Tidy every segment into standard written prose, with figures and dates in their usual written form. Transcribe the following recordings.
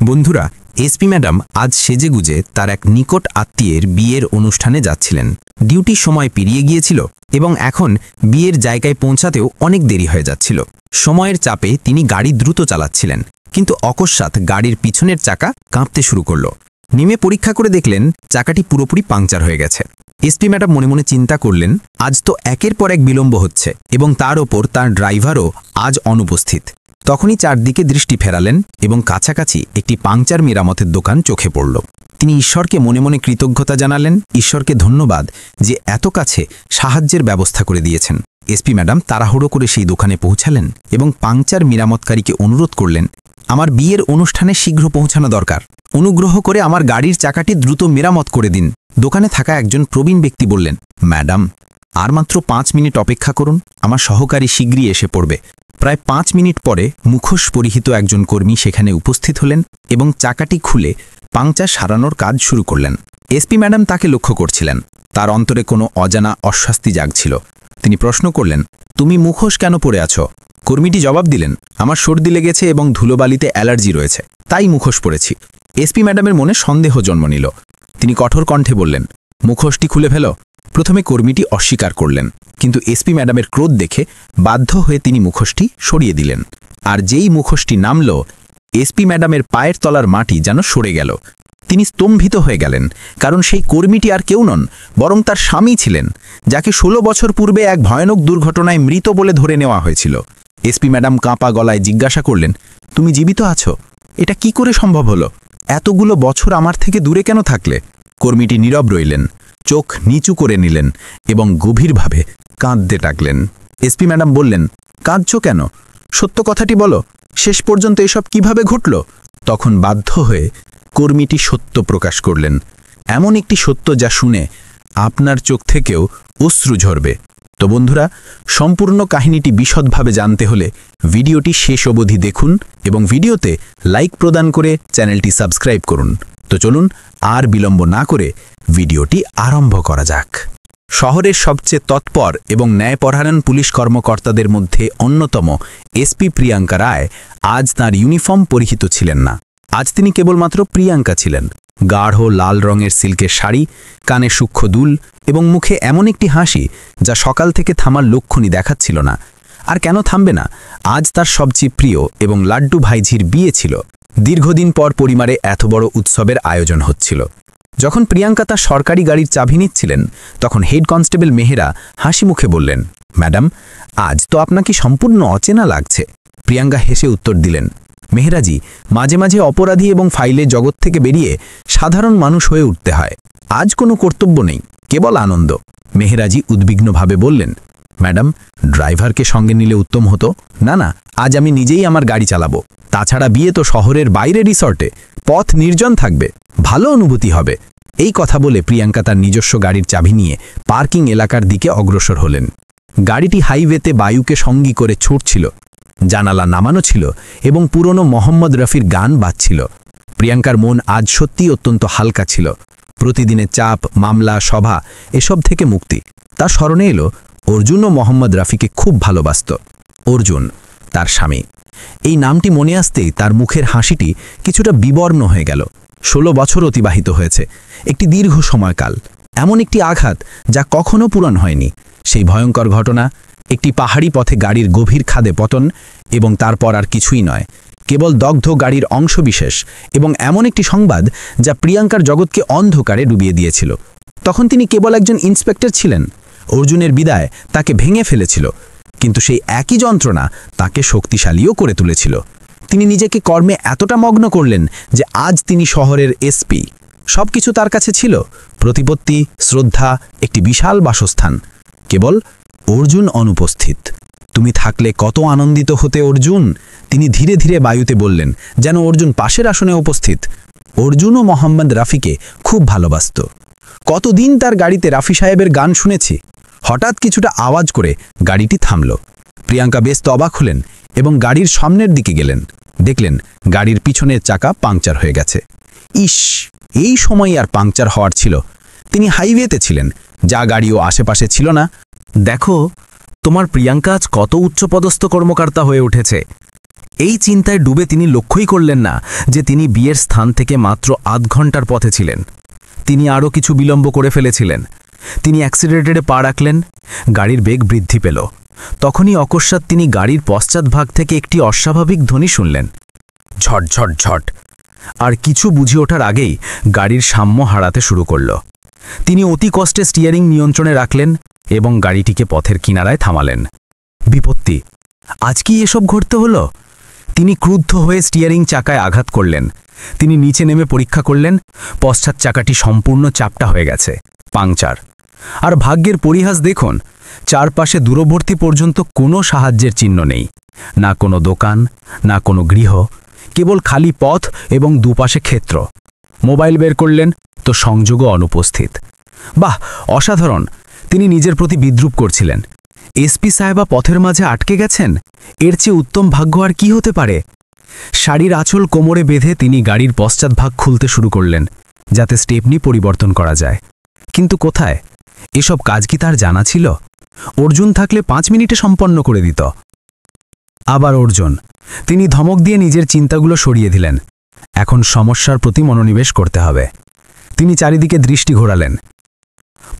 বন্ধুরা, SP madam আজ সেজেগুজে তার এক নিকট আত্মীয়ের বিয়ের অনুষ্ঠানে যাচ্ছিলেন। ডিউটির সময় পেরিয়ে গিয়েছিল এবং এখন বিয়ের জায়গায় পৌঁছাতেও অনেক দেরি হয়ে যাচ্ছিল। সময়ের চাপে তিনি গাড়ি দ্রুত চালাচ্ছিলেন, কিন্তু অকস্মাৎ গাড়ির পিছনের চাকা কাঁপতে শুরু করল। নেমে পরীক্ষা করে দেখলেন চাকাটি পুরোপুরি পাংচার হয়ে গেছে। এসপি ম্যাডাম মনে মনে চিন্তা করলেন, আজ তো একের পর এক বিলম্ব হচ্ছে এবং তার ওপর তার ড্রাইভারও আজ অনুপস্থিত। তখনই চারদিকে দৃষ্টি ফেরালেন এবং কাছাকাছি একটি পাংচার মেরামতের দোকান চোখে পড়ল। তিনি ঈশ্বরকে মনে মনে কৃতজ্ঞতা জানালেন, ঈশ্বরকে ধন্যবাদ যে এত কাছে সাহায্যের ব্যবস্থা করে দিয়েছেন। এসপি ম্যাডাম তাড়াহুড়ো করে সেই দোকানে পৌঁছালেন এবং পাংচার মেরামতকারীকে অনুরোধ করলেন, আমার বিয়ের অনুষ্ঠানে শীঘ্র পৌঁছানো দরকার, অনুগ্রহ করে আমার গাড়ির চাকাটি দ্রুত মেরামত করে দিন। দোকানে থাকা একজন প্রবীণ ব্যক্তি বললেন, ম্যাডাম আর মাত্র 5 মিনিট অপেক্ষা করুন, আমার সহকারী শীঘ্রই এসে পড়বে। প্রায় 5 মিনিট পরে মুখোশ পরিহিত একজন কর্মী সেখানে উপস্থিত হলেন এবং চাকাটি খুলে পাংচার সারানোর কাজ শুরু করলেন। এসপি ম্যাডাম তাকে লক্ষ্য করছিলেন। তার অন্তরে কোনো অজানা অস্বস্তি জাগছিল। তিনি প্রশ্ন করলেন, তুমি মুখোশ কেন পরে আছো? কর্মীটি জবাব দিলেন, আমার সর্দি লেগেছে এবং ধুলোবালিতে অ্যালার্জি রয়েছে, তাই মুখোশ পরেছি। এসপি ম্যাডামের মনে সন্দেহ জন্ম নিল। তিনি কঠোর কণ্ঠে বললেন, মুখোশটি খুলে ফেলো। প্রথমে কর্মীটি অস্বীকার করলেন, কিন্তু এসপি ম্যাডামের ক্রোধ দেখে বাধ্য হয়ে তিনি মুখোশটি সরিয়ে দিলেন। আর যেই মুখোশটি নামল, এসপি ম্যাডামের পায়ের তলার মাটি যেন সরে গেল। তিনি স্তম্ভিত হয়ে গেলেন, কারণ সেই কর্মীটি আর কেউ নন, বরং তার স্বামী ছিলেন, যাকে 16 বছর পূর্বে এক ভয়ানক দুর্ঘটনায় মৃত বলে ধরে নেওয়া হয়েছিল। এসপি ম্যাডাম কাঁপা গলায় জিজ্ঞাসা করলেন, তুমি জীবিত আছো? এটা কি করে সম্ভব হলো? এতগুলো বছর আমার থেকে দূরে কেন থাকলে? কর্মীটি নীরব রইলেন, চোখ নিচু করে নিলেন এবং গভীরভাবে কাঁদতে লাগলেন। এসপি ম্যাডাম বললেন, কাঁদছো কেন? সত্য কথাটি বলো, শেষ পর্যন্ত এসব কিভাবে ঘটল? তখন বাধ্য হয়ে কর্মীটি সত্য প্রকাশ করলেন, এমন একটি সত্য যা শুনে আপনার চোখ থেকেও অশ্রু ঝরবে। তো বন্ধুরা, সম্পূর্ণ কাহিনীটি বিশদভাবে জানতে হলে ভিডিওটি শেষ অবধি দেখুন এবং ভিডিওতে লাইক প্রদান করে চ্যানেলটি সাবস্ক্রাইব করুন। তো চলুন আর বিলম্ব না করে ভিডিওটি আরম্ভ করা যাক। শহরের সবচেয়ে তৎপর এবং ন্যায়পরায়ণ পুলিশ কর্মকর্তাদের মধ্যে অন্যতম এসপি প্রিয়াঙ্কা রায় আজ তাঁর ইউনিফর্ম পরিহিত ছিলেন না। আজ তিনি কেবলমাত্র প্রিয়াঙ্কা ছিলেন। গাঢ় লাল রঙের সিল্কের শাড়ি, কানে সূক্ষ্ম দুল এবং মুখে এমন একটি হাসি যা সকাল থেকে থামার লক্ষণই দেখাচ্ছিল না। আর কেন থামবে না? আজ তার সবচেয়ে প্রিয় এবং লাড্ডু ভাইঝির বিয়ে ছিল। দীর্ঘদিন পর পরিবারে এত বড় উৎসবের আয়োজন হচ্ছিল। যখন প্রিয়াঙ্কা তার সরকারি গাড়ির চাবি নিচ্ছিলেন, তখন হেড কনস্টেবল মেহেরা হাসি মুখে বললেন, ম্যাডাম আজ তো আপনাকে সম্পূর্ণ অচেনা লাগছে। প্রিয়াঙ্কা হেসে উত্তর দিলেন, মেহেরাজি, মাঝে মাঝে অপরাধী এবং ফাইলের জগৎ থেকে বেরিয়ে সাধারণ মানুষ হয়ে উঠতে হয়। আজ কোনো কর্তব্য নেই, কেবল আনন্দ। মেহেরাজি উদ্বিগ্নভাবে বললেন, ম্যাডাম ড্রাইভারকে সঙ্গে নিলে উত্তম হতো। না না, আজ আমি নিজেই আমার গাড়ি চালাবো। তাছাড়া বিয়ে তো শহরের বাইরে রিসর্টে, পথ নির্জন থাকবে, ভালো অনুভূতি হবে। এই কথা বলে প্রিয়াঙ্কা তার নিজস্ব গাড়ির চাবি নিয়ে পার্কিং এলাকার দিকে অগ্রসর হলেন। গাড়িটি হাইওয়েতে বায়ুকে সঙ্গী করে ছুটছিল। জানালা নামানো ছিল এবং পুরনো মোহাম্মদ রফির গান বাজছিল। প্রিয়াঙ্কার মন আজ সত্যিই অত্যন্ত হালকা ছিল। প্রতিদিনের চাপ, মামলা, সভা এসব থেকে মুক্তি। তার স্মরণে এলো অর্জুনও মোহাম্মদ রফিকে খুব ভালোবাসত। অর্জুন তার স্বামী। এই নামটি মনে আসতেই তার মুখের হাসিটি কিছুটা বিবর্ণ হয়ে গেল। 16 বছর অতিবাহিত হয়েছে, একটি দীর্ঘ সময়কাল। এমন একটি আঘাত যা কখনো পূরণ হয়নি। সেই ভয়ঙ্কর ঘটনা, একটি পাহাড়ি পথে গাড়ির গভীর খাদে পতন এবং তারপর আর কিছুই নয়, কেবল দগ্ধ গাড়ির অংশবিশেষ এবং এমন একটি সংবাদ যা প্রিয়াঙ্কার জগৎকে অন্ধকারে ডুবিয়ে দিয়েছিল। তখন তিনি কেবল একজন ইন্সপেক্টর ছিলেন। অর্জুনের বিদায় তাকে ভেঙে ফেলেছিল, কিন্তু সেই একই যন্ত্রণা তাকে শক্তিশালীও করে তুলেছিল। তিনি নিজেকে কর্মে এতটা মগ্ন করলেন যে আজ তিনি শহরের এসপি। সবকিছু তার কাছে ছিল, প্রতিপত্তি, শ্রদ্ধা, একটি বিশাল বাসস্থান। কেবল অর্জুন অনুপস্থিত। তুমি থাকলে কত আনন্দিত হতে অর্জুন, তিনি ধীরে ধীরে বায়ুতে বললেন, যেন অর্জুন পাশের আসনে উপস্থিত। অর্জুনও মোহাম্মদ রাফিকে খুব ভালোবাসত। কতদিন তার গাড়িতে রাফি সাহেবের গান শুনেছি। হঠাৎ কিছুটা আওয়াজ করে গাড়িটি থামল। প্রিয়াঙ্কা বেশ অবাক হলেন এবং গাড়ির সামনের দিকে গেলেন। দেখলেন গাড়ির পিছনের চাকা পাংচার হয়ে গেছে। ইস, এই সময় আর পাংচার হওয়ার ছিল। তিনি হাইওয়েতে ছিলেন, যা গাড়িও আশেপাশে ছিল না। দেখো, তোমার প্রিয়াঙ্কা আজ কত উচ্চপদস্থ কর্মকর্তা হয়ে উঠেছে। এই চিন্তায় ডুবে তিনি লক্ষ্যই করলেন না যে তিনি বিয়ের স্থান থেকে মাত্র আধ ঘন্টার পথে ছিলেন। তিনি আরও কিছু বিলম্ব করে ফেলেছিলেন। তিনি অ্যাক্সিলারেটরে পা রাখলেন, গাড়ির বেগ বৃদ্ধি পেল। তখনই অকস্মাৎ তিনি গাড়ির পশ্চাৎভাগ থেকে একটি অস্বাভাবিক ধ্বনি শুনলেন, ঝট ঝট ঝট। আর কিছু বুঝে ওঠার আগেই গাড়ির সাম্য হারাতে শুরু করল। তিনি অতি কষ্টে স্টিয়ারিং নিয়ন্ত্রণে রাখলেন এবং গাড়িটিকে পথের কিনারায় থামালেন। বিপত্তি! আজ কি এসব ঘটতে হলো? তিনি ক্রুদ্ধ হয়ে স্টিয়ারিং চাকায় আঘাত করলেন। তিনি নিচে নেমে পরীক্ষা করলেন, পশ্চাৎ চাকাটি সম্পূর্ণ চাপটা হয়ে গেছে, পাংচার। আর ভাগ্যের পরিহাস দেখুন, চারপাশে দূরবর্তী পর্যন্ত কোনো সাহায্যের চিহ্ন নেই। না কোনো দোকান, না কোনো গৃহ, কেবল খালি পথ এবং দুপাশে ক্ষেত্র। মোবাইল বের করলেন তো সংযোগও অনুপস্থিত। বাহ, অসাধারণ! তিনি নিজের প্রতি বিদ্রূপ করছিলেন। এসপি সাহেবা পথের মাঝে আটকে গেছেন? এর চেয়ে উত্তম ভাগ্য আর কি হতে পারে? শাড়ির আঁচল কোমরে বেঁধে তিনি গাড়ির পশ্চাৎভাগ খুলতে শুরু করলেন, যাতে স্টেপনি পরিবর্তন করা যায়। কিন্তু কোথায়? এসব কাজ কি তার জানা ছিল? অর্জুন থাকলে 5 মিনিটে সম্পন্ন করে দিত। আবার অর্জুন! তিনি ধমক দিয়ে নিজের চিন্তাগুলো সরিয়ে দিলেন। এখন সমস্যার প্রতি মনোনিবেশ করতে হবে। তিনি চারিদিকে দৃষ্টি ঘোরালেন।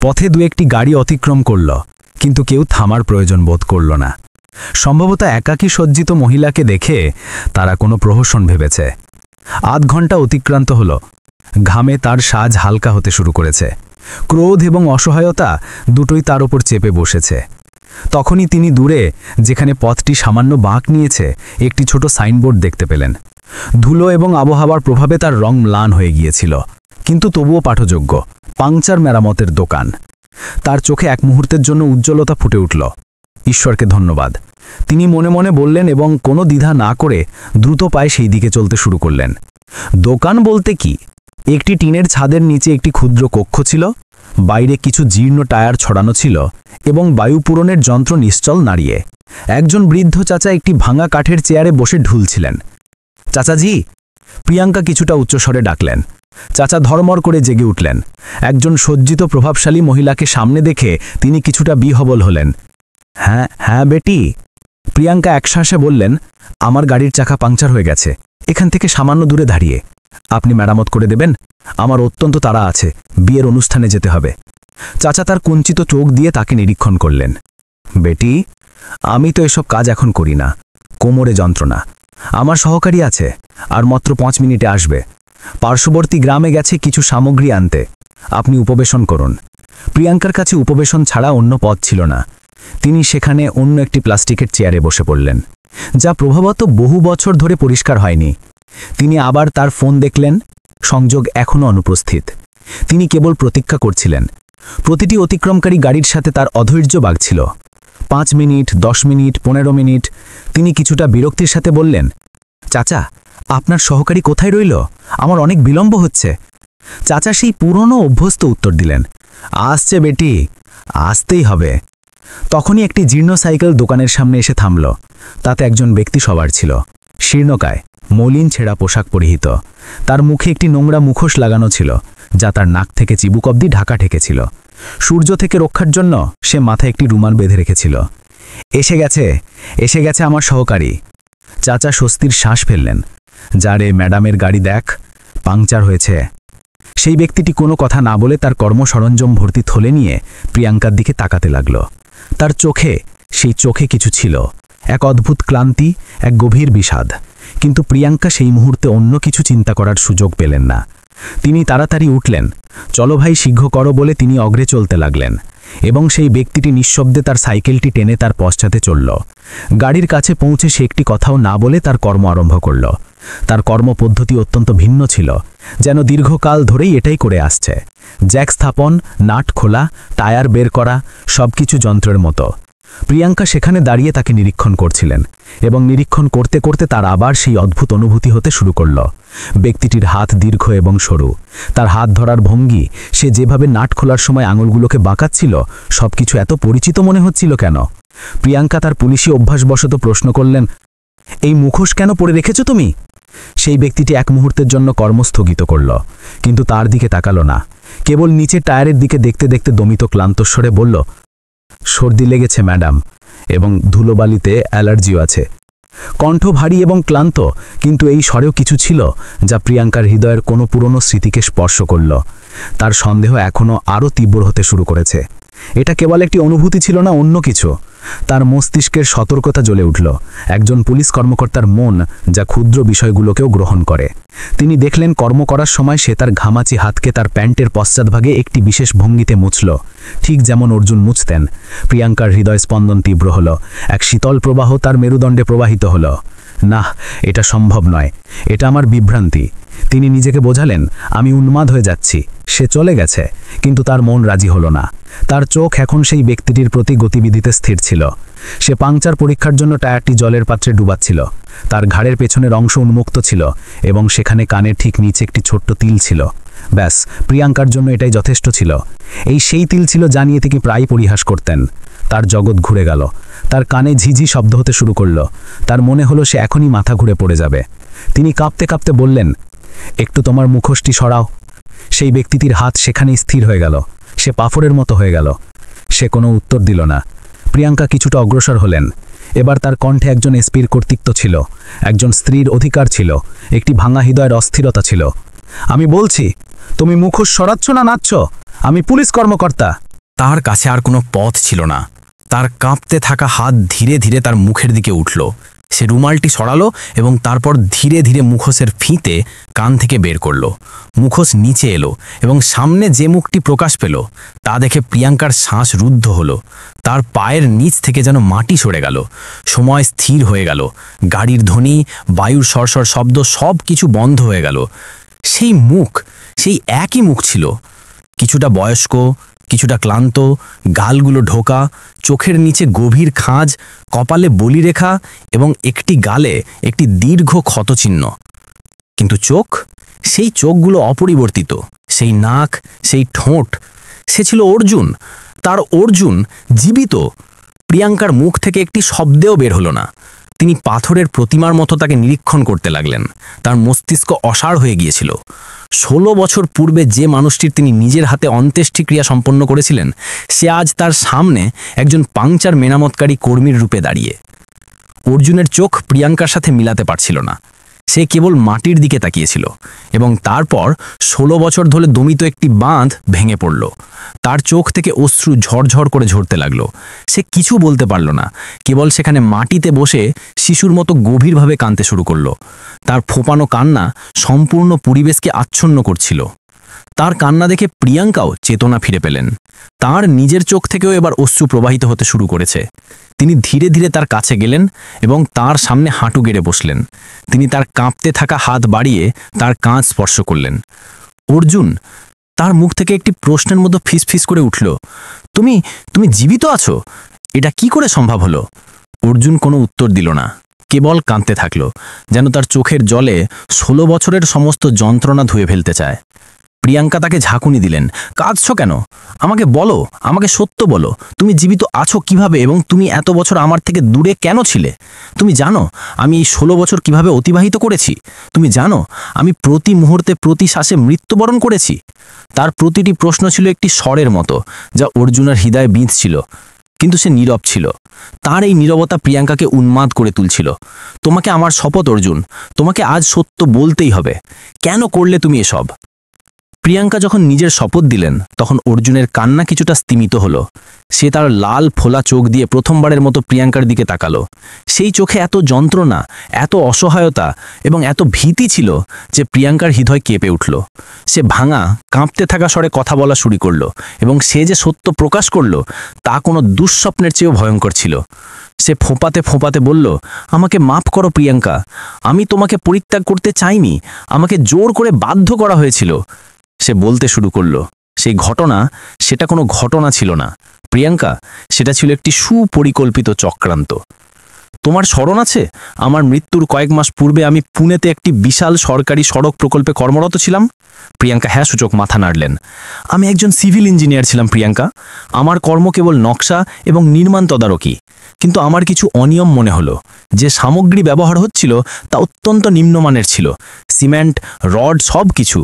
পথে দু একটি গাড়ি অতিক্রম করল, কিন্তু কেউ থামার প্রয়োজন বোধ করল না। সম্ভবত একাকী সজ্জিত মহিলাকে দেখে তারা কোনো প্রহসন ভেবেছে। আধ ঘন্টা অতিক্রান্ত হল। ঘামে তার সাজ হালকা হতে শুরু করেছে। ক্রোধ এবং অসহায়তা দুটোই তার ওপর চেপে বসেছে। তখনই তিনি দূরে, যেখানে পথটি সামান্য বাঁক নিয়েছে, একটি ছোট সাইনবোর্ড দেখতে পেলেন। ধুলো এবং আবহাওয়ার প্রভাবে তার রং ম্লান হয়ে গিয়েছিল, কিন্তু তবুও পাঠযোগ্য। পাংচার মেরামতের দোকান। তার চোখে এক মুহূর্তের জন্য উজ্জ্বলতা ফুটে উঠল। ঈশ্বরকে ধন্যবাদ, তিনি মনে মনে বললেন এবং কোনো দ্বিধা না করে দ্রুত পায়ে সেই দিকে চলতে শুরু করলেন। দোকান বলতে কি? একটি টিনের ছাদের নিচে একটি ক্ষুদ্র কক্ষ ছিল। বাইরে কিছু জীর্ণ টায়ার ছড়ানো ছিল এবং বায়ু পূরণের যন্ত্র নিশ্চল নাড়িয়ে। একজন বৃদ্ধ চাচা একটি ভাঙা কাঠের চেয়ারে বসে ঢুলছিলেন। চাচাজি! প্রিয়াঙ্কা কিছুটা উচ্চস্বরে ডাকলেন। চাচা ধর্মর করে জেগে উঠলেন। একজন সজ্জিত প্রভাবশালী মহিলাকে সামনে দেখে তিনি কিছুটা বিহবল হলেন। হ্যাঁ হ্যাঁ বেটি, প্রিয়াঙ্কা একশ্বাসে বললেন, আমার গাড়ির চাকা পাংচার হয়ে গেছে, এখান থেকে সামান্য দূরে দাঁড়িয়ে। আপনি মেরামত করে দেবেন? আমার অত্যন্ত তাড়া আছে, বিয়ের অনুষ্ঠানে যেতে হবে। চাচা তার কুঞ্চিত চোখ দিয়ে তাকে নিরীক্ষণ করলেন। বেটি, আমি তো এসব কাজ এখন করি না, কোমরে যন্ত্রণা। আমার সহকারী আছে, আর মাত্র 5 মিনিটে আসবে। পার্শ্ববর্তী গ্রামে গেছে কিছু সামগ্রী আনতে। আপনি উপবেশন করুন। প্রিয়াঙ্কার কাছে উপবেশন ছাড়া অন্য পথ ছিল না। তিনি সেখানে অন্য একটি প্লাস্টিকের চেয়ারে বসে পড়লেন, যা প্রভাবত বহু বছর ধরে পরিষ্কার হয়নি। তিনি আবার তার ফোন দেখলেন। সংযোগ এখনও অনুপস্থিত। তিনি কেবল প্রতীক্ষা করছিলেন। প্রতিটি অতিক্রমকারী গাড়ির সাথে তার অধৈর্য বাগছিল। 5 মিনিট, 10 মিনিট, 15 মিনিট। তিনি কিছুটা বিরক্তির সাথে বললেন, চাচা, আপনার সহকারী কোথায় রইল? আমার অনেক বিলম্ব হচ্ছে। চাচা সেই পুরনো অভ্যস্ত উত্তর দিলেন, আসছে বেটি, আসতেই হবে। তখনই একটি জীর্ণ সাইকেল দোকানের সামনে এসে থামল। তাতে একজন ব্যক্তি সবার ছিল, শীর্ণকায়, মলিন ছেঁড়া পোশাক পরিহিত। তার মুখে একটি নোংরা মুখোশ লাগানো ছিল, যা তার নাক থেকে চিবুক অবধি ঢাকা ঠেকেছিল। সূর্য থেকে রক্ষার জন্য সে মাথায় একটি রুমাল বেঁধে রেখেছিল। এসে গেছে আমার সহকারী। চাচা স্বস্তির শ্বাস ফেললেন। যারে ম্যাডামের গাড়ি দেখ, পাংচার হয়েছে। সেই ব্যক্তিটি কোনো কথা না বলে তার কর্মসরঞ্জাম ভর্তি থলে নিয়ে প্রিয়াঙ্কার দিকে তাকাতে লাগল। তার চোখে, সেই চোখে কিছু ছিল, এক অদ্ভুত ক্লান্তি, এক গভীর বিষাদ। কিন্তু প্রিয়াঙ্কা সেই মুহূর্তে অন্য কিছু চিন্তা করার সুযোগ পেলেন না। তিনি তাড়াতাড়ি উঠলেন। চলো ভাই, শীঘ্র করো বলে তিনি অগ্রে চলতে লাগলেন এবং সেই ব্যক্তিটি নিঃশব্দে তার সাইকেলটি টেনে তার পশ্চাতে চলল। গাড়ির কাছে পৌঁছে সে একটি কথাও না বলে তার কর্ম আরম্ভ করল। তার কর্মপদ্ধতি অত্যন্ত ভিন্ন ছিল, যেন দীর্ঘকাল ধরেই এটাই করে আসছে। জ্যাক স্থাপন, নাট খোলা, টায়ার বের করা, সবকিছু যন্ত্রের মতো। প্রিয়াঙ্কা সেখানে দাঁড়িয়ে তাকে নিরীক্ষণ করছিলেন এবং নিরীক্ষণ করতে করতে তার আবার সেই অদ্ভুত অনুভূতি হতে শুরু করল। ব্যক্তিটির হাত দীর্ঘ এবং সরু। তার হাত ধরার ভঙ্গি, সে যেভাবে নাট খোলার সময় আঙুলগুলোকে বাঁকাচ্ছিল, সবকিছু এত পরিচিত মনে হচ্ছিল কেন? প্রিয়াঙ্কা তার পুলিশি অভ্যাসবশত প্রশ্ন করলেন, এই মুখোশ কেন পরে রেখেছ তুমি? সেই ব্যক্তিটি এক মুহূর্তের জন্য কর্ম স্থগিত করল, কিন্তু তার দিকে তাকালো না। কেবল নিচে টায়ারের দিকে দেখতে দেখতে দমিত ক্লান্তস্বরে বলল, সর্দি লেগেছে ম্যাডাম, এবং ধুলোবালিতে অ্যালার্জিও আছে। কণ্ঠ ভারী এবং ক্লান্ত, কিন্তু এই স্বরেও কিছু ছিল যা প্রিয়াঙ্কার হৃদয়ের কোনো পুরনো স্মৃতিকে স্পর্শ করল। তার সন্দেহ এখনও আরও তীব্র হতে শুরু করেছে। এটা কেবল একটি অনুভূতি ছিল না, অন্য কিছু। তার মস্তিষ্কের সতর্কতা জ্বলে উঠল, একজন পুলিশ কর্মকর্তার মন যা ক্ষুদ্র বিষয়গুলোকেও গ্রহণ করে। তিনি দেখলেন কর্ম করার সময় সে তার ঘামাচি হাতকে তার প্যান্টের পশ্চাৎভাগে একটি বিশেষ ভঙ্গিতে মুছল, ঠিক যেমন অর্জুন মুছতেন। প্রিয়াঙ্কার হৃদয় স্পন্দন তীব্র হল, এক শীতল প্রবাহ তার মেরুদণ্ডে প্রবাহিত হল। না, এটা সম্ভব নয়, এটা আমার বিভ্রান্তি। তিনি নিজেকে বোঝালেন, আমি উন্মাদ হয়ে যাচ্ছি। সে চলে গেছে, কিন্তু তার মন রাজি হলো না। তার চোখ এখন সেই ব্যক্তিটির প্রতি গতিবিধিতে স্থির ছিল। সে পাংচার পরীক্ষার জন্য টায়ারটি জলের পাত্রে ডুবাচ্ছিল। তার ঘাড়ের পেছনের অংশ উন্মুক্ত ছিল এবং সেখানে কানের ঠিক নিচে একটি ছোট্ট তিল ছিল। ব্যাস, প্রিয়াঙ্কার জন্য এটাই যথেষ্ট ছিল। এই সেই তিল ছিল যা নিয়ে তিনি প্রায় পরিহাস করতেন। তার জগৎ ঘুরে গেল। তার কানে ঝিঝি শব্দ হতে শুরু করল। তার মনে হলো সে এখনই মাথা ঘুরে পড়ে যাবে। তিনি কাঁপতে কাঁপতে বললেন, একটু তোমার মুখোশটি সরাও। সেই ব্যক্তিটির হাত সেখানেই স্থির হয়ে গেল। সে পাথরের মতো হয়ে গেল। সে কোনো উত্তর দিল না। প্রিয়াঙ্কা কিছুটা অগ্রসর হলেন। এবার তার কণ্ঠে একজন এসপির কর্তৃত্ব ছিল, একজন স্ত্রীর অধিকার ছিল, একটি ভাঙা হৃদয়ের অস্থিরতা ছিল। আমি বলছি, তুমি মুখোশ সরাচ্ছ না নাচছ? আমি পুলিশ কর্মকর্তা। তার কাছে আর কোনো পথ ছিল না। তার কাঁপতে থাকা হাত ধীরে ধীরে তার মুখের দিকে উঠল। সে রুমালটি সরালো এবং তারপর ধীরে ধীরে মুখোশের ফিতে কান থেকে বের করল। মুখোশ নিচে এলো এবং সামনে যে মুখটি প্রকাশ পেল তা দেখে প্রিয়াঙ্কার শ্বাস রুদ্ধ হলো। তার পায়ের নিচ থেকে যেন মাটি সরে গেল। সময় স্থির হয়ে গেল। গাড়ির ধ্বনি, বায়ুর সরসর শব্দ, সব কিছু বন্ধ হয়ে গেল। সেই মুখ, সেই একই মুখ ছিল, কিছুটা বয়স্ক, কিছুটা ক্লান্ত, গালগুলো ঢোকা, চোখের নিচে গভীর খাঁজ, কপালে বলিরেখা এবং একটি গালে একটি দীর্ঘ ক্ষতচিহ্ন। কিন্তু চোখ, সেই চোখগুলো অপরিবর্তিত। সেই নাক, সেই ঠোঁট, সে ছিল অর্জুন। তার অর্জুন জীবিত। প্রিয়াঙ্কার মুখ থেকে একটি শব্দেও বের হলো না। তিনি পাথরের প্রতিমার মতো তাকে নিরীক্ষণ করতে লাগলেন। তার মস্তিষ্ক অসাড় হয়ে গিয়েছিল। 16 বছর পূর্বে যে মানুষটির তিনি নিজের হাতে অন্ত্যেষ্টিক্রিয়া সম্পন্ন করেছিলেন, সে আজ তার সামনে একজন পাংচার মেরামতকারী কর্মীর রূপে দাঁড়িয়ে। অর্জুনের চোখ প্রিয়াঙ্কার সাথে মিলাতে পারছিল না। সে কেবল মাটির দিকে তাকিয়েছিল এবং তারপর 16 বছর ধরে দমিত একটি বাঁধ ভেঙে পড়ল। তার চোখ থেকে অশ্রু ঝরঝর করে ঝরতে লাগলো। সে কিছু বলতে পারল না, কেবল সেখানে মাটিতে বসে শিশুর মতো গভীরভাবে কাঁদতে শুরু করল। তার ফোঁপানো কান্না সম্পূর্ণ পরিবেশকে আচ্ছন্ন করছিল। তার কান্না দেখে প্রিয়াঙ্কাও চেতনা ফিরে পেলেন। তার নিজের চোখ থেকেও এবার অশ্রু প্রবাহিত হতে শুরু করেছে। তিনি ধীরে ধীরে তার কাছে গেলেন এবং তার সামনে হাঁটু গেড়ে বসলেন। তিনি তার কাঁপতে থাকা হাত বাড়িয়ে তার কাঁধ স্পর্শ করলেন। অর্জুন, তার মুখ থেকে একটি প্রশ্নের মতো ফিসফিস করে উঠল, তুমি তুমি জীবিত আছো? এটা কি করে সম্ভব হলো? অর্জুন কোনো উত্তর দিল না, কেবল কাঁদতে থাকল, যেন তার চোখের জলে 16 বছরের সমস্ত যন্ত্রণা ধুয়ে ফেলতে চায়। প্রিয়াঙ্কা তাকে ঝাঁকুনি দিলেন, কাঁদছো কেন? আমাকে বলো, আমাকে সত্য বলো, তুমি জীবিত আছো কিভাবে এবং তুমি এত বছর আমার থেকে দূরে কেন ছিলে? তুমি জানো আমি এই 16 বছর কিভাবে অতিবাহিত করেছি? তুমি জানো আমি প্রতি মুহূর্তে, প্রতি শ্বাসে মৃত্যুবরণ করেছি? তার প্রতিটি প্রশ্ন ছিল একটি স্বরের মতো, যা অর্জুনের হৃদয়ে বিঁধছিল। কিন্তু সে নীরব ছিল। তার এই নীরবতা প্রিয়াঙ্কাকে উন্মাদ করে তুলছিল। তোমাকে আমার শপথ অর্জুন, তোমাকে আজ সত্য বলতেই হবে। কেন করলে তুমি এসব? প্রিয়াঙ্কা যখন নিজের শপথ দিলেন, তখন অর্জুনের কান্না কিছুটা স্তিমিত হলো। সে তার লাল ফোলা চোখ দিয়ে প্রথমবারের মতো প্রিয়াঙ্কার দিকে তাকালো। সেই চোখে এত যন্ত্রণা, এত অসহায়তা এবং এত ভীতি ছিল যে প্রিয়াঙ্কার হৃদয় কেঁপে উঠল। সে ভাঙা, কাঁপতে থাকা স্বরে কথা বলা শুরু করল এবং সে যে সত্য প্রকাশ করল তা কোনো দুঃস্বপ্নের চেয়েও ভয়ঙ্কর ছিল। সে ফোঁপাতে ফোঁপাতে বলল, আমাকে মাফ করো প্রিয়াঙ্কা, আমি তোমাকে পরিত্যাগ করতে চাইনি, আমাকে জোর করে বাধ্য করা হয়েছিল। সে বলতে শুরু করলো, সেই ঘটনা, সেটা কোনো ঘটনা ছিল না প্রিয়াঙ্কা, সেটা ছিল একটি সুপরিকল্পিত চক্রান্ত। তোমার স্মরণ আছে আমার মৃত্যুর কয়েক মাস পূর্বে আমি পুনেতে একটি বিশাল সরকারি সড়ক প্রকল্পে কর্মরত ছিলাম? প্রিয়াঙ্কা হ্যাঁ সূচক মাথা নাড়লেন। আমি একজন সিভিল ইঞ্জিনিয়ার ছিলাম প্রিয়াঙ্কা। আমার কর্ম কেবল নকশা এবং নির্মাণ তদারকি। কিন্তু আমার কিছু অনিয়ম মনে হলো। যে সামগ্রী ব্যবহার হচ্ছিল তা অত্যন্ত নিম্নমানের ছিল, সিমেন্ট, রড, সব কিছু।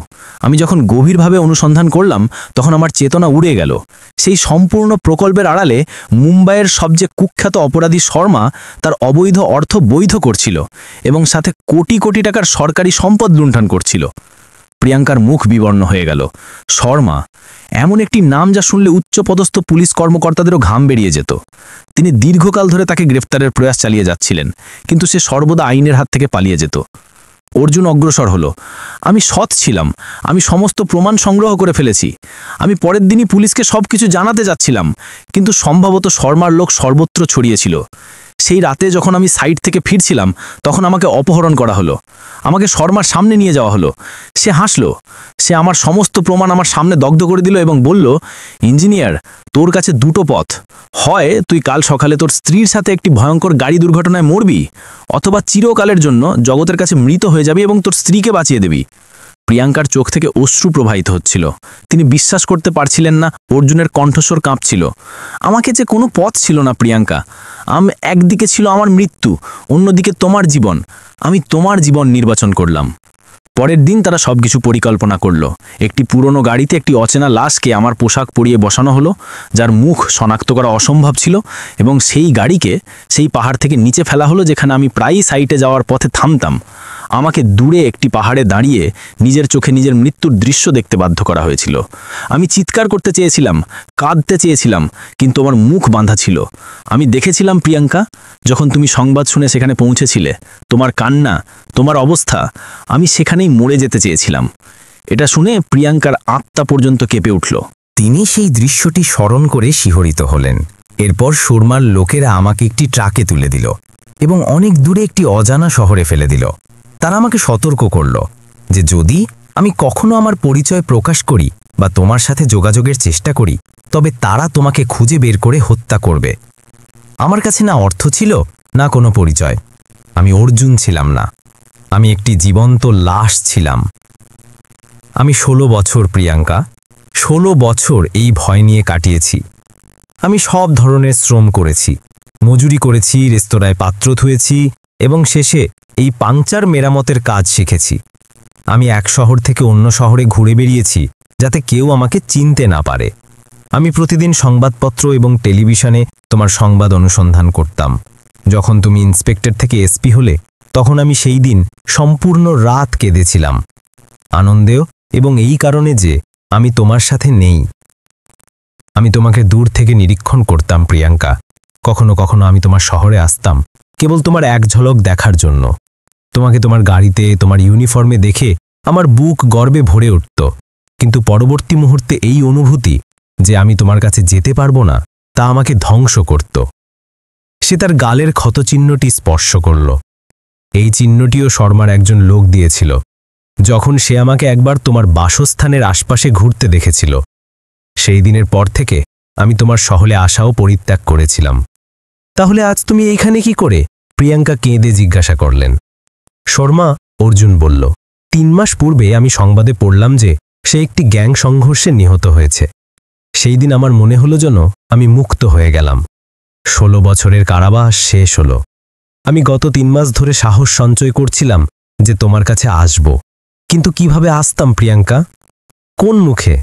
আমি যখন গভীরভাবে অনুসন্ধান করলাম তখন আমার চেতনা উড়ে গেল। সেই সম্পূর্ণ প্রকল্পের আড়ালে মুম্বাইয়ের সবচেয়ে কুখ্যাত অপরাধী শর্মা তার অবৈধ অর্থ বৈধ করছিল এবং সাথে কোটি কোটি টাকার সরকারি সম্পদ লুণ্ঠন করছিল। প্রিয়াঙ্কার মুখ বিবর্ণ হয়ে গেল। শর্মা, এমন একটি নাম যা শুনলে উচ্চপদস্থ পুলিশ কর্মকর্তাদেরও ঘাম বেরিয়ে যেত। তিনি দীর্ঘকাল ধরে তাকে গ্রেফতারের প্রয়াস চালিয়ে যাচ্ছিলেন, কিন্তু সে সর্বদা আইনের হাত থেকে পালিয়ে যেত। অর্জুন অগ্রসর হলো। আমি সৎ ছিলাম, আমি সমস্ত প্রমাণ সংগ্রহ করে ফেলেছি। আমি পরের দিনই পুলিশকে সবকিছু জানাতে যাচ্ছিলাম, কিন্তু সম্ভবত শর্মার লোক সর্বত্র ছড়িয়েছিল। সেই রাতে যখন আমি সাইট থেকে ফিরছিলাম তখন আমাকে অপহরণ করা হলো। আমাকে শর্মার সামনে নিয়ে যাওয়া হলো। সে হাসল। সে আমার সমস্ত প্রমাণ আমার সামনে দগ্ধ করে দিল এবং বলল, ইঞ্জিনিয়ার, তোর কাছে দুটো পথ। হয় তুই কাল সকালে তোর স্ত্রীর সাথে একটি ভয়ঙ্কর গাড়ি দুর্ঘটনায় মরবি, অথবা চিরকালের জন্য জগতের কাছে মৃত হয়ে যাবি এবং তোর স্ত্রীকে বাঁচিয়ে দিবি। প্রিয়াঙ্কার চোখ থেকে অশ্রু প্রবাহিত হচ্ছিল। তিনি বিশ্বাস করতে পারছিলেন না। অর্জুনের কণ্ঠস্বর কাঁপছিল। আমাকে যে কোনো পথ ছিল না প্রিয়াঙ্কা। একদিকে ছিল আমার মৃত্যু, অন্যদিকে তোমার জীবন। আমি তোমার জীবন নির্বাচন করলাম। পরের দিন তারা সবকিছু পরিকল্পনা করল। একটি পুরনো গাড়িতে একটি অচেনা লাশকে আমার পোশাক পরিয়ে বসানো হলো, যার মুখ শনাক্ত করা অসম্ভব ছিল, এবং সেই গাড়িকে সেই পাহাড় থেকে নিচে ফেলা হলো যেখানে আমি প্রায়ই সাইটে যাওয়ার পথে থামতাম। আমাকে দূরে একটি পাহাড়ে দাঁড়িয়ে নিজের চোখে নিজের মৃত্যুর দৃশ্য দেখতে বাধ্য করা হয়েছিল। আমি চিৎকার করতে চেয়েছিলাম, কাঁদতে চেয়েছিলাম, কিন্তু আমার মুখ বাঁধা ছিল। আমি দেখেছিলাম প্রিয়াঙ্কা, যখন তুমি সংবাদ শুনে সেখানে পৌঁছেছিলে, তোমার কান্না, তোমার অবস্থা, আমি সেখানেই মরে যেতে চেয়েছিলাম। এটা শুনে প্রিয়াঙ্কার আত্মা পর্যন্ত কেঁপে উঠল। তিনি সেই দৃশ্যটি স্মরণ করে শিহরিত হলেন। এরপর শর্মার লোকেরা আমাকে একটি ট্রাকে তুলে দিল এবং অনেক দূরে একটি অজানা শহরে ফেলে দিল। তারা আমাকে সতর্ক করল যে যদি আমি কখনো আমার পরিচয় প্রকাশ করি বা তোমার সাথে যোগাযোগের চেষ্টা করি, তবে তারা তোমাকে খুঁজে বের করে হত্যা করবে। আমার কাছে না অর্থ ছিল, না কোনো পরিচয়। আমি অর্জুন ছিলাম না, আমি একটি জীবন্ত লাশ ছিলাম। আমি 16 বছর প্রিয়াঙ্কা, 16 বছর এই ভয় নিয়ে কাটিয়েছি। আমি সব ধরনের শ্রম করেছি, মজুরি করেছি, রেস্তোরাঁয় পাত্র ধুয়েছি এবং শেষে এই পাংচার মেরামতের কাজ শিখেছি। আমি এক শহর থেকে অন্য শহরে ঘুরে বেরিয়েছি যাতে কেউ আমাকে চিনতে না পারে। আমি প্রতিদিন সংবাদপত্র এবং টেলিভিশনে তোমার সংবাদ অনুসন্ধান করতাম। যখন তুমি ইন্সপেক্টর থেকে এসপি হলে তখন আমি সেই দিন সম্পূর্ণ রাত কেঁদেছিলাম, আনন্দেও এবং এই কারণে যে আমি তোমার সাথে নেই। আমি তোমাকে দূর থেকে নিরীক্ষণ করতাম প্রিয়াঙ্কা। কখনো কখনো আমি তোমার শহরে আসতাম কেবল তোমার এক ঝলক দেখার জন্য। তোমাকে তোমার গাড়িতে, তোমার ইউনিফর্মে দেখে আমার বুক গর্বে ভরে উঠত, কিন্তু পরবর্তী মুহূর্তে এই অনুভূতি যে আমি তোমার কাছে যেতে পারবো না তা আমাকে ধ্বংস করত। সে তার গালের ক্ষতচিহ্নটি স্পর্শ করল। এই চিহ্নটিও শর্মার একজন লোক দিয়েছিল যখন সে আমাকে একবার তোমার বাসস্থানের আশপাশে ঘুরতে দেখেছিল। সেই দিনের পর থেকে আমি তোমার শহরে আসাও পরিত্যাগ করেছিলাম। তাহলে আজ তুমি এইখানে কি করে? প্রিয়াঙ্কা কেঁদে জিজ্ঞাসা করলেন। শর্মা, অর্জুন বলল, 3 মাস পূর্বে আমি সংবাদে পড়লাম যে সে একটি গ্যাং সংঘর্ষে নিহত হয়েছে। সেই দিন আমার মনে হলো যেন আমি মুক্ত হয়ে গেলাম। 16 বছরের কারাবাস শেষ হলো। আমি গত 3 মাস ধরে সাহস সঞ্চয় করছিলাম যে তোমার কাছে আসব, কিন্তু কিভাবে আসতাম প্রিয়াঙ্কা? কোন মুখে?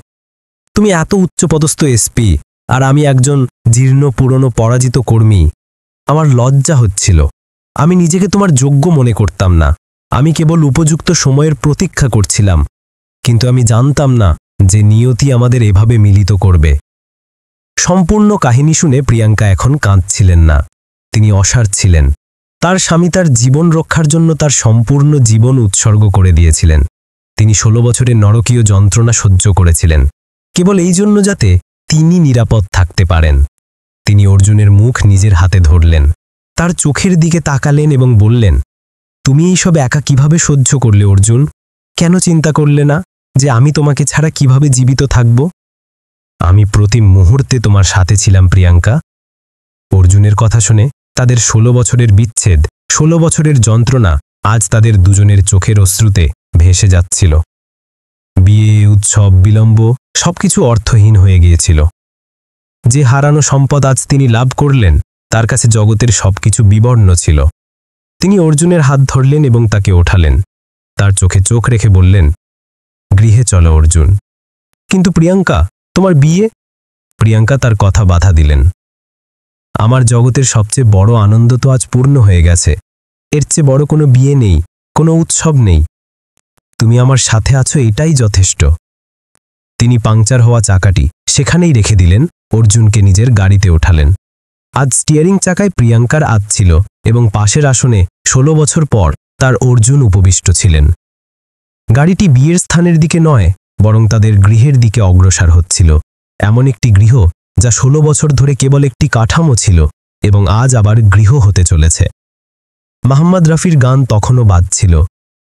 তুমি এত উচ্চপদস্থ এসপি আর আমি একজন জীর্ণ পুরনো পরাজিত কর্মী। আমার লজ্জা হচ্ছিল। আমি নিজেকে তোমার যোগ্য মনে করতাম না। আমি কেবল উপযুক্ত সময়ের প্রতীক্ষা করছিলাম, কিন্তু আমি জানতাম না যে নিয়তি আমাদের এভাবে মিলিত করবে। সম্পূর্ণ কাহিনী শুনে প্রিয়াঙ্কা এখন কাঁদছিলেন না। তিনি অসাড় ছিলেন। তার স্বামী তার জীবন রক্ষার জন্য তার সম্পূর্ণ জীবন উৎসর্গ করে দিয়েছিলেন। তিনি 16 বছরের নরকীয় যন্ত্রণা সহ্য করেছিলেন কেবল এই জন্য যাতে তিনি নিরাপদ থাকতে পারেন। তিনি অর্জুনের মুখ নিজের হাতে ধরলেন, তার চোখের দিকে তাকালেন এবং বললেন, তুমি এইসব একা কিভাবে সহ্য করলে অর্জুন? কেন চিন্তা করলে না যে আমি তোমাকে ছাড়া কিভাবে জীবিত থাকব? আমি প্রতি মুহূর্তে তোমার সাথে ছিলাম প্রিয়াঙ্কা। অর্জুনের কথা শুনে তাদের 16 বছরের বিচ্ছেদ, 16 বছরের যন্ত্রণা আজ তাদের দুজনের চোখের অশ্রুতে ভেসে যাচ্ছিল। বিয়ে, উৎসব, বিলম্ব সবকিছু অর্থহীন হয়ে গিয়েছিল। যে হারানো সম্পদ আজ তিনি লাভ করলেন তার কাছে জগতের সবকিছু বিবর্ণ ছিল। তিনি অর্জুনের হাত ধরলেন এবং তাকে ওঠালেন। তার চোখে চোখ রেখে বললেন, গৃহে চলো অর্জুন। কিন্তু প্রিয়াঙ্কা, তোমার বিয়ে? প্রিয়াঙ্কা তার কথা বাধা দিলেন। আমার জগতের সবচেয়ে বড় আনন্দ তো আজ পূর্ণ হয়ে গেছে। এর চেয়ে বড় কোনো বিয়ে নেই, কোনো উৎসব নেই। তুমি আমার সাথে আছো, এটাই যথেষ্ট। তিনি পাংচার হওয়া চাকাটি সেখানেই রেখে দিলেন, অর্জুনকে নিজের গাড়িতে ওঠালেন। আজ স্টিয়ারিং চাকায় প্রিয়াঙ্কার হাত ছিল এবং পাশের আসনে 16 বছর পর তার অর্জুন উপবিষ্ট ছিলেন। গাড়িটি বিয়ের স্থানের দিকে নয়, বরং তাদের গৃহের দিকে অগ্রসর হচ্ছিল। এমন একটি গৃহ যা 16 বছর ধরে কেবল একটি কাঠামো ছিল এবং আজ আবার গৃহ হতে চলেছে। মোহাম্মদ রফির গান তখনও বাজছিল,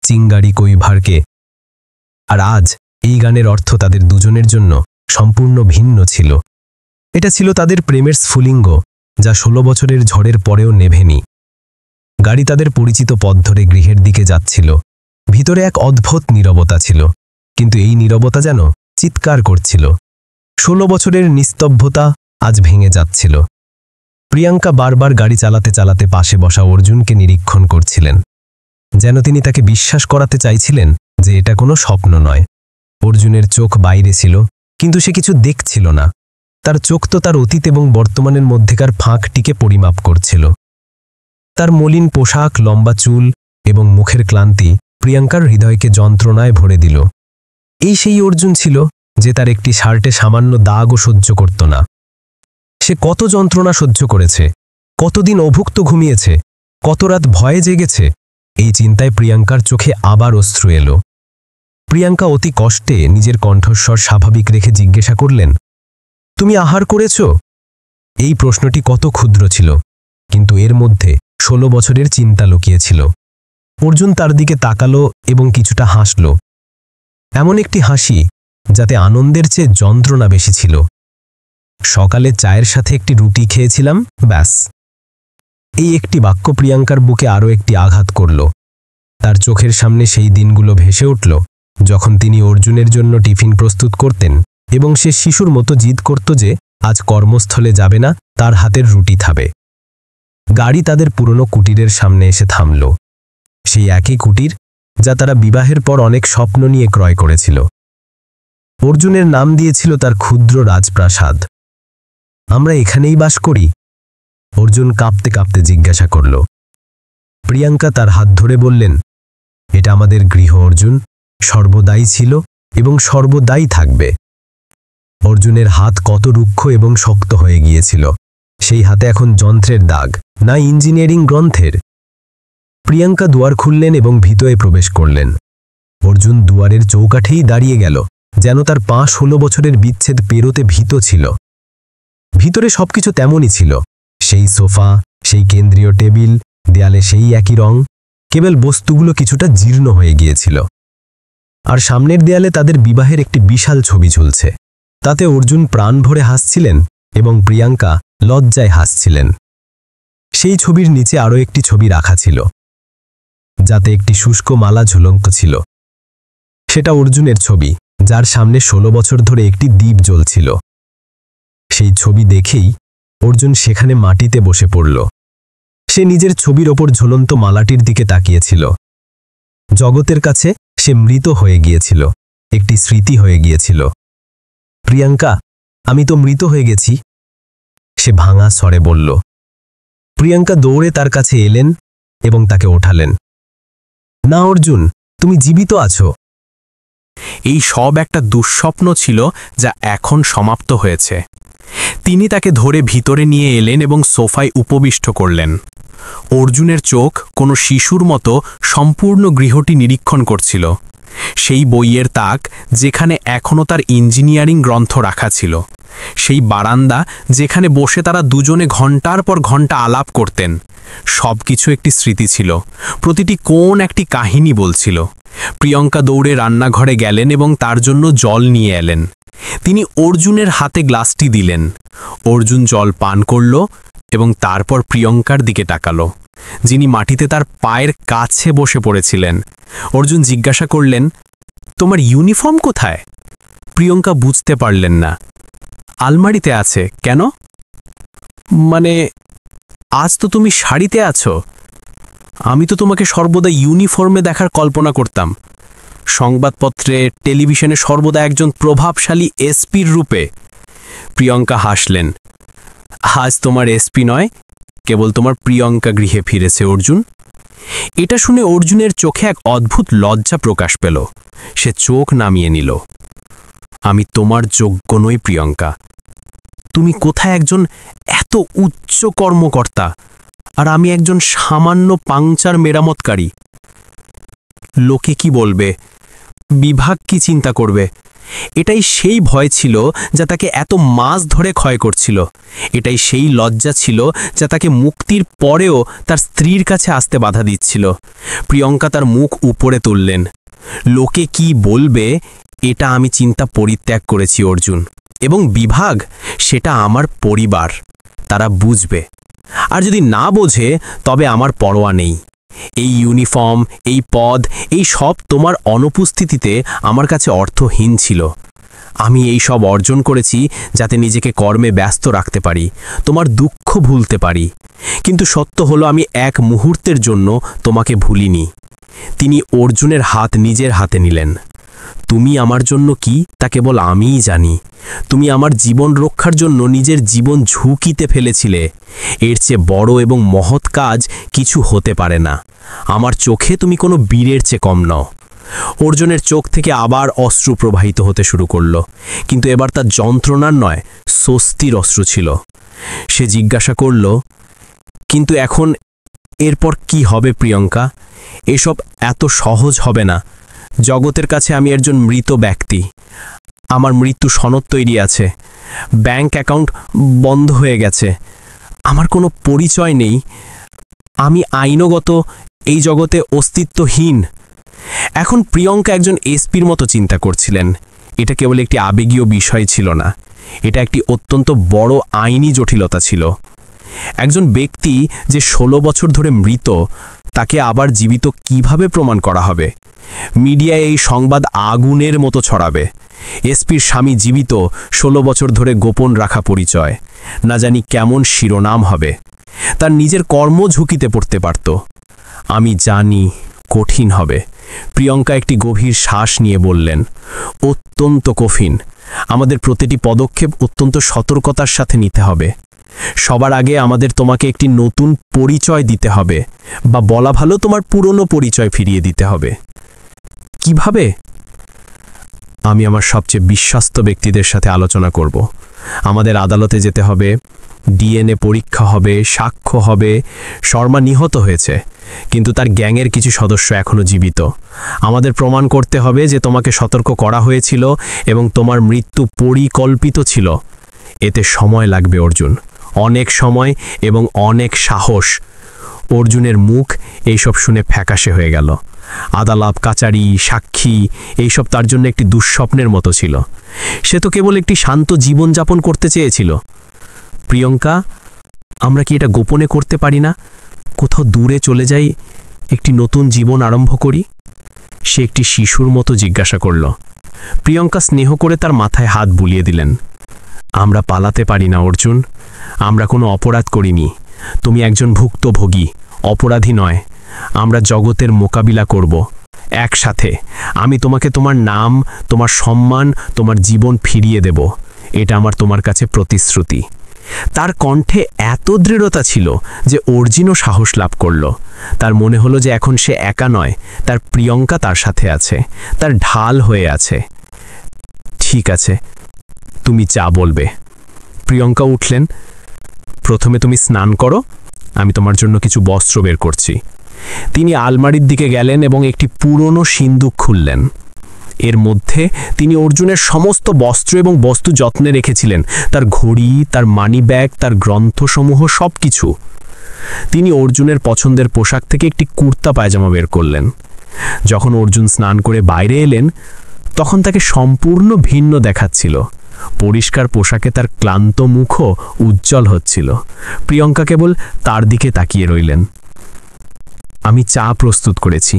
চিঙ্গারি কই ভারকে। আর আজ এই গানের অর্থ তাদের দুজনের জন্য সম্পূর্ণ ভিন্ন ছিল। এটা ছিল তাদের প্রেমের স্ফুলিঙ্গ, যা 16 বছরের ঝড়ের পরেও নেভেনি। গাড়ি তাদের পরিচিত পথ ধরে গৃহের দিকে যাচ্ছিল। ভিতরে এক অদ্ভুত নীরবতা ছিল, কিন্তু এই নীরবতা যেন চিৎকার করছিল। 16 বছরের নিস্তব্ধতা আজ ভেঙে যাচ্ছিল। প্রিয়াঙ্কা বারবার গাড়ি চালাতে চালাতে পাশে বসা অর্জুনকে নিরীক্ষণ করছিলেন, যেন তিনি তাকে বিশ্বাস করাতে চাইছিলেন যে এটা কোনো স্বপ্ন নয়। অর্জুনের চোখ বাইরে ছিল, কিন্তু সে কিছু দেখছিল না। তার চোখ তো তার অতীত এবং বর্তমানের মধ্যেকার ফাঁকটিকে পরিমাপ করছিল। তার মলিন পোশাক, লম্বা চুল এবং মুখের ক্লান্তি প্রিয়াঙ্কার হৃদয়কে যন্ত্রণায় ভরে দিল। এই সেই অর্জুন ছিল যে তার একটি শার্টে সামান্য দাগও সহ্য করত না। সে কত যন্ত্রণা সহ্য করেছে, কতদিন অভুক্ত ঘুমিয়েছে, কত রাত ভয়ে জেগেছে। এই চিন্তায় প্রিয়াঙ্কার চোখে আবার অশ্রু এলো। প্রিয়াঙ্কা অতি কষ্টে নিজের কণ্ঠস্বর স্বাভাবিক রেখে জিজ্ঞাসা করলেন, তুমি আহার করেছ? এই প্রশ্নটি কত ক্ষুদ্র ছিল, কিন্তু এর মধ্যে 16 বছরের চিন্তা লুকিয়েছিল। অর্জুন তার দিকে তাকালো এবং কিছুটা হাসল, এমন একটি হাসি যাতে আনন্দের চেয়ে যন্ত্রণা বেশি ছিল। সকালে চায়ের সাথে একটি রুটি খেয়েছিলাম, ব্যাস। এই একটি বাক্য প্রিয়াঙ্কার বুকে আরও একটি আঘাত করল। তার চোখের সামনে সেই দিনগুলো ভেসে উঠল যখন তিনি অর্জুনের জন্য টিফিন প্রস্তুত করতেন এবং সে শিশুর মতো জিদ করত যে আজ কর্মস্থলে যাবে না, তার হাতের রুটি খাবে। গাড়ি তাদের পুরনো কুটিরের সামনে এসে থামল, সেই একই কুটির যা তারা বিবাহের পর অনেক স্বপ্ন নিয়ে ক্রয় করেছিল। অর্জুনের নাম দিয়েছিল তার ক্ষুদ্র রাজপ্রাসাদ। আমরা এখানেই বাস করি? অর্জুন কাঁপতে কাঁপতে জিজ্ঞাসা করল। প্রিয়াঙ্কা তার হাত ধরে বললেন, এটা আমাদের গৃহ অর্জুন, সর্বদাই ছিল এবং সর্বদাই থাকবে। অর্জুনের হাত কত রুক্ষ এবং শক্ত হয়ে গিয়েছিল। সেই হাতে এখন যন্ত্রের দাগ, না ইঞ্জিনিয়ারিং গ্রন্থের। প্রিয়াঙ্কা দুয়ার খুললেন এবং ভিতরে প্রবেশ করলেন। অর্জুন দুয়ারের চৌকাঠেই দাঁড়িয়ে গেল, যেন তার 16 বছরের বিচ্ছেদ পেরোতে ভীত ছিল। ভিতরে সবকিছু তেমনই ছিল, সেই সোফা, সেই কেন্দ্রীয় টেবিল, দেয়ালে সেই একই রং, কেবল বস্তুগুলো কিছুটা জীর্ণ হয়ে গিয়েছিল। আর সামনের দেয়ালে তাদের বিবাহের একটি বিশাল ছবি ঝুলছে। তাতে অর্জুন প্রাণ ভরে হাসছিলেন এবং প্রিয়াঙ্কা লজ্জায় হাসছিলেন। সেই ছবির নিচে আরও একটি ছবি রাখা ছিল, যাতে একটি শুষ্ক মালা ঝুলন্ত ছিল। সেটা অর্জুনের ছবি, যার সামনে 16 বছর ধরে একটি দ্বীপ জ্বলছিল। সেই ছবি দেখেই অর্জুন সেখানে মাটিতে বসে পড়ল। সে নিজের ছবির ওপর ঝুলন্ত মালাটির দিকে তাকিয়েছিল। জগতের কাছে সে মৃত হয়ে গিয়েছিল, একটি স্মৃতি হয়ে গিয়েছিল। প্রিয়াঙ্কা, আমি তো মৃত হয়ে গেছি, সে ভাঙা স্বরে বলল। প্রিয়াঙ্কা দৌড়ে তার কাছে এলেন এবং তাকে ওঠালেন। না অর্জুন, তুমি জীবিত আছো। এই সব একটা দুঃস্বপ্ন ছিল যা এখন সমাপ্ত হয়েছে। তিনি তাকে ধরে ভিতরে নিয়ে এলেন এবং সোফায় উপবিষ্ট করলেন। অর্জুনের চোখ কোনো শিশুর মতো সম্পূর্ণ গৃহটি নিরীক্ষণ করছিল। সেই বইয়ের তাক যেখানে এখনও তার ইঞ্জিনিয়ারিং গ্রন্থ রাখা ছিল, সেই বারান্দা যেখানে বসে তারা দুজনে ঘন্টার পর ঘন্টা আলাপ করতেন, সব কিছু একটি স্মৃতি ছিল। প্রতিটি কোণ একটি কাহিনী বলছিল। প্রিয়ঙ্কা দৌড়ে রান্নাঘরে গেলেন এবং তার জন্য জল নিয়ে এলেন। তিনি অর্জুনের হাতে গ্লাসটি দিলেন। অর্জুন জল পান করল এবং তারপর প্রিয়ঙ্কার দিকে তাকালো, যিনি মাটিতে তার পায়ের কাছে বসে পড়েছিলেন। অর্জুন জিজ্ঞাসা করলেন, তোমার ইউনিফর্ম কোথায়? প্রিয়ঙ্কা বুঝতে পারলেন না। আলমারিতে আছে। কেন? মানে আজ তো তুমি শাড়িতে আছো। আমি তো তোমাকে সর্বদা ইউনিফর্মে দেখার কল্পনা করতাম, সংবাদপত্রে টেলিভিশনে সর্বদা একজন প্রভাবশালী এসপির রূপে। প্রিয়ঙ্কা হাসলেন। আজ তোমার এসপি নয়, কেবল তোমার প্রিয়ঙ্কা গৃহে ফিরেছে অর্জুন। এটা শুনে অর্জুনের চোখে এক অদ্ভুত লজ্জা প্রকাশ পেল। সে চোখ নামিয়ে নিল। আমি তোমার যোগ্য নই প্রিয়ঙ্কা। তুমি কোথায় একজন এত উচ্চ কর্মকর্তা, আর আমি একজন সামান্য পাংচার মেরামতকারী। লোকে কি বলবে, বিভাগ কি চিন্তা করবে? এটাই সেই ভয় ছিল যা তাকে এত মাস ধরে ক্ষয় করছিল। এটাই সেই লজ্জা ছিল যা তাকে মুক্তির পরেও তার স্ত্রীর কাছে আসতে বাধা দিচ্ছিল। প্রিয়ঙ্কা তার মুখ উপরে তুললেন। লোকে কি বলবে, এটা আমি চিন্তা পরিত্যাগ করেছি অর্জুন। এবং বিভাগ, সেটা আমার পরিবার, তারা বুঝবে। আর যদি না বোঝে তবে আমার পরোয়া নেই। এই ইউনিফর্ম, এই পদ, এই সব তোমার অনুপস্থিতিতে আমার কাছে অর্থহীন ছিল। আমি এই সব অর্জন করেছি যাতে নিজেকে কর্মে ব্যস্ত রাখতে পারি, তোমার দুঃখ ভুলতে পারি। কিন্তু সত্য হলো আমি এক মুহূর্তের জন্য তোমাকে ভুলিনি। তিনি অর্জুনের হাত নিজের হাতে নিলেন। তুমি আমার জন্য কি তা কেবল আমিই জানি। তুমি আমার জীবন রক্ষার জন্য নিজের জীবন ঝুঁকিতে ফেলেছিলে। এর চেয়ে বড় এবং মহৎ কাজ কিছু হতে পারে না। আমার চোখে তুমি কোনো বীরের চেয়ে কম নও। অর্জুনের চোখ থেকে আবার অশ্রু প্রবাহিত হতে শুরু করল, কিন্তু এবার তার যন্ত্রণার নয়, স্বস্তির অশ্রু ছিল। সে জিজ্ঞাসা করল, কিন্তু এখন এরপর কি হবে প্রিয়ঙ্কা? এসব এত সহজ হবে না। জগতের কাছে আমি একজন মৃত ব্যক্তি। আমার মৃত্যু সনদ তৈরি আছে, ব্যাংক অ্যাকাউন্ট বন্ধ হয়ে গেছে, আমার কোনো পরিচয় নেই। আমি আইনগত এই জগতে অস্তিত্বহীন। এখন প্রিয়ঙ্কা একজন এসপির মতো চিন্তা করছিলেন। এটা কেবল একটি আবেগীয় বিষয় ছিল না, এটা একটি অত্যন্ত বড় আইনি জটিলতা ছিল। একজন ব্যক্তি যে 16 বছর ধরে মৃত, তাকে আবার জীবিত কিভাবে প্রমাণ করা হবে? মিডিয়ায় এই সংবাদ আগুনের মতো ছড়াবে। এসপির স্বামী জীবিত, 16 বছর ধরে গোপন রাখা পরিচয়, না জানি কেমন শিরোনাম হবে। তার নিজের কর্ম ঝুঁকিতে পড়তে পারত। আমি জানি কঠিন হবে। প্রিয়ঙ্কা একটি গভীর শ্বাস নিয়ে বললেন, অত্যন্ত কঠিন। আমাদের প্রতিটি পদক্ষেপ অত্যন্ত সতর্কতার সাথে নিতে হবে। সবার আগে আমাদের তোমাকে একটি নতুন পরিচয় দিতে হবে, বা বলা ভালো তোমার পুরনো পরিচয় ফিরিয়ে দিতে হবে। কিভাবে? আমি আমার সবচেয়ে বিশ্বস্ত ব্যক্তিদের সাথে আলোচনা করব। আমাদের আদালতে যেতে হবে, ডিএনএ পরীক্ষা হবে, সাক্ষ্য হবে। শর্মা নিহত হয়েছে, কিন্তু তার গ্যাংয়ের কিছু সদস্য এখনও জীবিত। আমাদের প্রমাণ করতে হবে যে তোমাকে সতর্ক করা হয়েছিল এবং তোমার মৃত্যু পরিকল্পিত ছিল। এতে সময় লাগবে অর্জুন, অনেক সময় এবং অনেক সাহস। অর্জুনের মুখ এইসব শুনে ফ্যাকাশে হয়ে গেল। আদালত, কাচারি, সাক্ষী, এইসব তার জন্য একটি দুঃস্বপ্নের মতো ছিল। সে তো কেবল একটি শান্ত জীবনযাপন করতে চেয়েছিল। প্রিয়ঙ্কা, আমরা কি এটা গোপনে করতে পারি না? কোথাও দূরে চলে যাই, একটি নতুন জীবন আরম্ভ করি? সে একটি শিশুর মতো জিজ্ঞাসা করল। প্রিয়ঙ্কা স্নেহ করে তার মাথায় হাত বুলিয়ে দিলেন। আমরা পালাতে পারি না অর্জুন। আমরা কোনো অপরাধ করিনি। তুমি একজন ভুক্তভোগী, অপরাধী নয়। আমরা জগতের মোকাবিলা করব একসাথে। আমি তোমাকে তোমার নাম, তোমার সম্মান, তোমার জীবন ফিরিয়ে দেব। এটা আমার তোমার কাছে প্রতিশ্রুতি। তার কণ্ঠে এত দৃঢ়তা ছিল যে অর্জুনও সাহস লাভ করল। তার মনে হলো যে এখন সে একা নয়, তার প্রিয়ঙ্কা তার সাথে আছে, তার ঢাল হয়ে আছে। ঠিক আছে, তুমি যা বলবে। প্রিয়ঙ্কা উঠলেন। প্রথমে তুমি স্নান করো, আমি তোমার জন্য কিছু বস্ত্র বের করছি। তিনি আলমারির দিকে গেলেন এবং একটি পুরনো সিন্দুক খুললেন। এর মধ্যে তিনি অর্জুনের সমস্ত বস্ত্র এবং বস্তু যত্নে রেখেছিলেন, তার ঘড়ি, তার মানি ব্যাগ, তার গ্রন্থসমূহ, সব কিছু। তিনি অর্জুনের পছন্দের পোশাক থেকে একটি কুর্তা পায়জামা বের করলেন। যখন অর্জুন স্নান করে বাইরে এলেন, তখন তাকে সম্পূর্ণ ভিন্ন দেখাচ্ছিল। পরিষ্কার পোশাকে তার ক্লান্ত মুখও উজ্জ্বল হচ্ছিল। প্রিয়ঙ্কা কেবল তার দিকে তাকিয়ে রইলেন। আমি চা প্রস্তুত করেছি।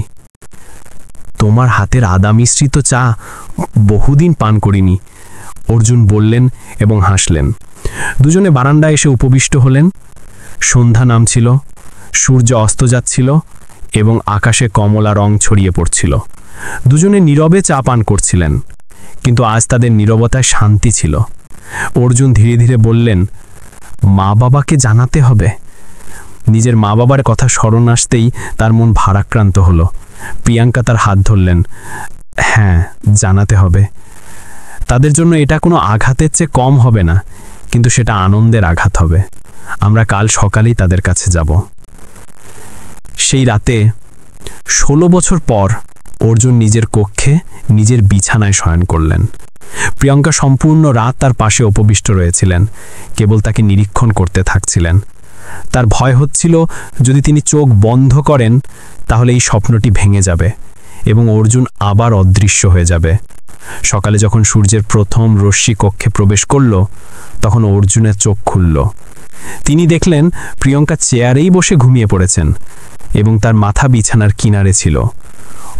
তোমার হাতের আদা মিশ্রিত চা বহুদিন পান করিনি, অর্জুন বললেন এবং হাসলেন। দুজনে বারান্দায় এসে উপবিষ্ট হলেন। সন্ধ্যা নামছিল, সূর্য অস্ত যাচ্ছিল এবং আকাশে কমলা রং ছড়িয়ে পড়ছিল। দুজনে নীরবে চা পান করছিলেন, কিন্তু আজ তাদের নীরবতায় শান্তি ছিল। অর্জুন ধীরে ধীরে বললেন, মা বাবাকে জানাতে হবে। নিজের মা বাবার কথা স্মরণ আসতেই তার মন ভারাক্রান্ত হলো। প্রিয়াঙ্কা তার হাত ধরলেন। হ্যাঁ, জানাতে হবে। তাদের জন্য এটা কোনো আঘাতের চেয়ে কম হবে না, কিন্তু সেটা আনন্দের আঘাত হবে। আমরা কাল সকালেই তাদের কাছে যাব। সেই রাতে 16 বছর পর অর্জুন নিজের কক্ষে নিজের বিছানায় শয়ন করলেন। প্রিয়াঙ্কা সম্পূর্ণ রাত তার পাশে উপবিষ্ট রয়েছিলেন, কেবল তাকে নিরীক্ষণ করতে থাকছিলেন। তার ভয় হচ্ছিল যদি তিনি চোখ বন্ধ করেন তাহলে এই স্বপ্নটি ভেঙে যাবে এবং অর্জুন আবার অদৃশ্য হয়ে যাবে। সকালে যখন সূর্যের প্রথম রশ্মি কক্ষে প্রবেশ করল, তখন অর্জুনের চোখ খুলল। তিনি দেখলেন প্রিয়াঙ্কা চেয়ারেই বসে ঘুমিয়ে পড়েছেন এবং তার মাথা বিছানার কিনারে ছিল।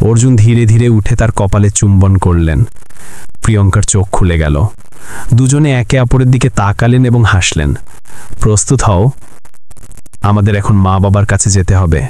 অর্জুন ধীরে ধীরে উঠে তার কপালে চুম্বন করলেন। প্রিয়াঙ্কার চোখ খুলে গেল। দুজনে একে অপরের দিকে তাকালেন এবং হাসলেন। প্রস্তুত হও, আমাদের এখন মা বাবার কাছে যেতে হবে।